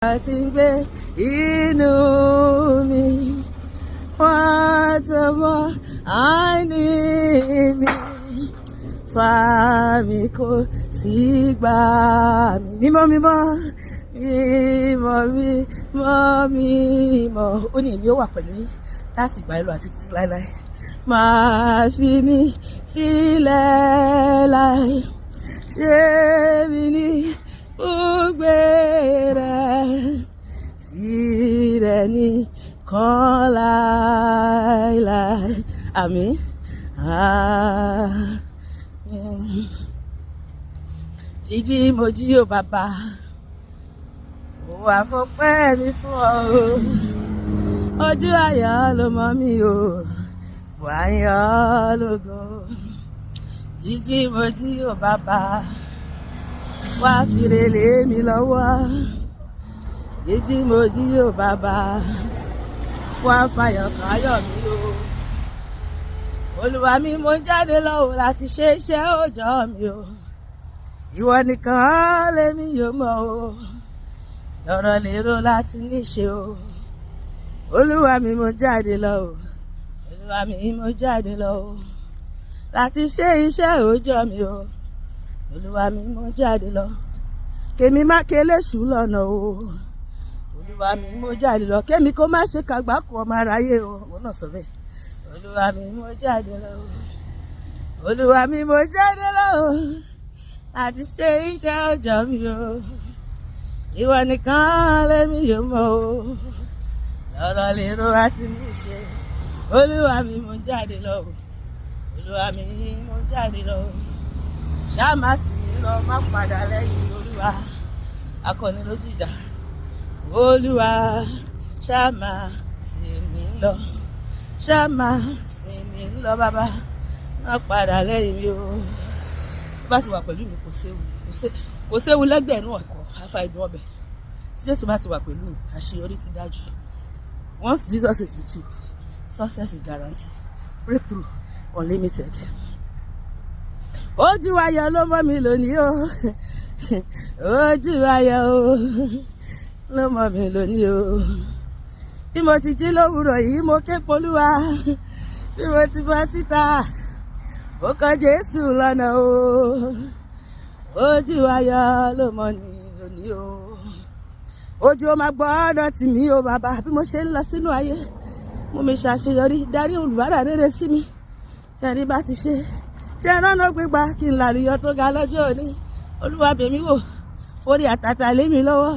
ti ń gbé inú mi, wọ́n tó mọ àìní mi, fà mí kó sì gbà mí. Mímọ́ mímọ́ mímọ́ mímọ́ mímọ́, ó ní èmi ó wà pẹ̀lú yín láti ìgbà ìlú àti títí láéláé. Máa fi mí sílẹ̀ láì ṣe mí ní gbogbo rẹ̀, sí rẹ̀ ní kan láéláé. Àmín. Àmín. Jíjí mo jí o bàbá, ó wà fọpẹ́ mi fún ọ o. Ojú ayọ̀ ló mọ mi o, wà á yọ̀ lógo. Jíjí mo jí o bàbá, wá fìrè lé mi lọ́wọ́. Jíjí mo jí o bàbá, wá fàyọ̀ káyọ̀ mi o. Olúwa mi mo jáde lọ o láti ṣe iṣẹ́ òòjọ́ mi o. Ìwọ nìkan lèmi yóò mọ̀ o, lọ́rọ̀ lérò láti níṣe o. Olúwa mi mo jáde lọ o, Olúwa mi mo jáde lọ o láti ṣe iṣẹ́ òòjọ́ mi o. Olúwa mi mo jáde lọ, kémi má kélé ṣù lọ́nà o. Olúwa mi mo jáde lọ, kémi kó má ṣe kàgbákò ọmọ aráyé o. Òun náà sọ bẹ́ẹ̀. Olúwa mi mo jáde lọ o, Olúwa mi mo jáde lọ o láti ṣe iṣẹ́ òòjọ́ mi o. Ìwọ nìkan lèmi yóò mọ̀ o, lọ́rọ̀ lérò àti níṣe. Olúwa mi mo jáde lọ o, Olúwa mi mo jáde lọ o. Ṣáà má sì mí lọ, má padà lẹ́yìn Olúwa, akọni lójú ìjà. Olúwa ṣáà má sì mí lọ, ṣáà má sì mí lọ bàbá, má padà lẹ́yìn mi o. Bá ti wà pẹ̀lú mi kò séwu lẹ́gbẹ̀rún ẹ̀kọ́ afa ìdùn ọbẹ̀. Tí Jésù bá ti wà pẹ̀lú mi, àṣeyọrí ti dájú. Once Jesus is with you, success is guaranteed, breakthrough unlimited. Ojú ayọ̀ ló mọ́ mi lónìí o, ojú ayọ̀ o ló mọ́ mi lónìí o. Bí mo ti jí lówùrọ̀ yìí mo ké polúwa, bí mo ti bọ́ síta ó kọ Jésù lọ́nà o. Ojú ayọ̀ ló mọ́ mi lónìí o. Ojú ó máa gbọ́dọ̀ tì mí o bàbá, bí mo ṣe ń lọ sínú ayé mú mi ṣàṣeyọrí, darí olùbárà rere sí mi. Tẹ̀rí bá ti ṣe jẹ́ rọ́nà gbígbà kí n làlùyọ tó ga lọ́jọ́ òní. Olúwa bẹ̀ mí wò, forí àtàtà lé mi lọ́wọ́.